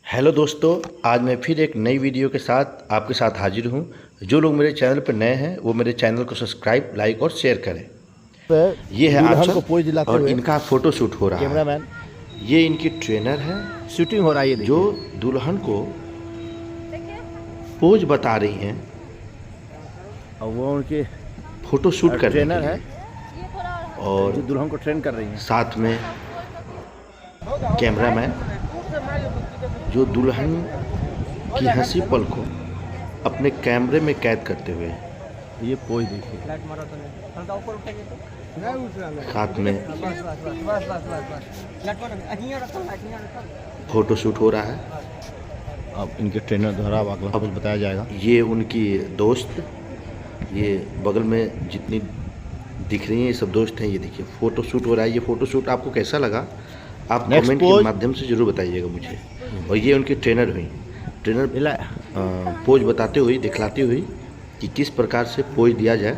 Hello दोस्तों, आज मैं फिर एक नई वीडियो के साथ आपके साथ हाजिर हूं। जो लोग मेरे चैनल पर नए हैं वो मेरे चैनल को सब्सक्राइब, लाइक और शेयर करें। ये है दुल्हन को आंचल पोज दिलाते और हुए इनका फोटो शूट हो रहा है। कैमरामैन ये इनकी ट्रेनर है शूटिंग हो रहा है। ये जो देखिए दुल्हन को पोज बता रही हैं और वो उनके फोटो शूट करने के ट्रेनर है लिए। और जो दुल्हन को ट्रेन कर रही है। साथ में कैमरामैन जो दुल्हन की हंसी पल को अपने कैमरे में कैद करते हुए। ये पोज देखिए। साथ में फोटो शूट हो रहा है। अब इनके ट्रेनर द्वारा अगला कुछ बताया जाएगा। ये उनकी दोस्त, ये बगल में जितनी दिख रही हैं ये सब दोस्त हैं। ये देखिए फोटो शूट हो रहा है। ये फोटो शूट आपको कैसा लगा आप कमेंट के माध्यम से ज़रूर बताइएगा मुझे। और ये उनकी ट्रेनर हुई, ट्रेनर पोज बताते हुए, दिखलाते हुए कि किस प्रकार से पोज दिया जाए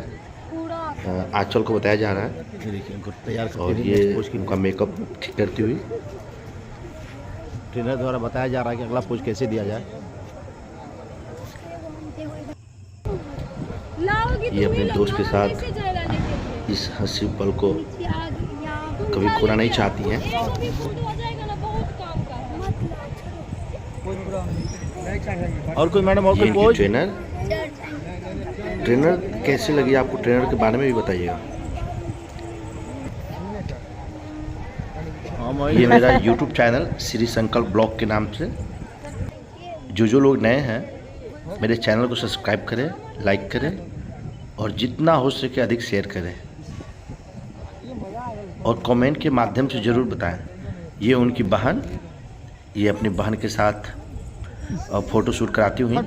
आंचल को बताया जा रहा है। ये देखिए उनको तैयार और ये उनका मेकअप ठीक करती हुई ट्रेनर द्वारा बताया जा रहा है कि अगला पोज कैसे दिया जाए। ये अपने दोस्त के साथ इस हंसी पल को कभी खोना नहीं चाहती हैं। और कोई मैडम और ये कोई पोज? ट्रेनर कैसी लगी आपको? ट्रेनर के बारे में भी बताइएगा। ये मेरा YouTube चैनल श्री संकल्प ब्लॉग के नाम से। जो लोग नए हैं मेरे चैनल को सब्सक्राइब करें, लाइक करें और जितना हो सके अधिक शेयर करें और कमेंट के माध्यम से ज़रूर बताएं। ये उनकी बहन, ये अपनी बहन के साथ फोटो शूट कराती हुई। चलो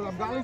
अब गाड़ी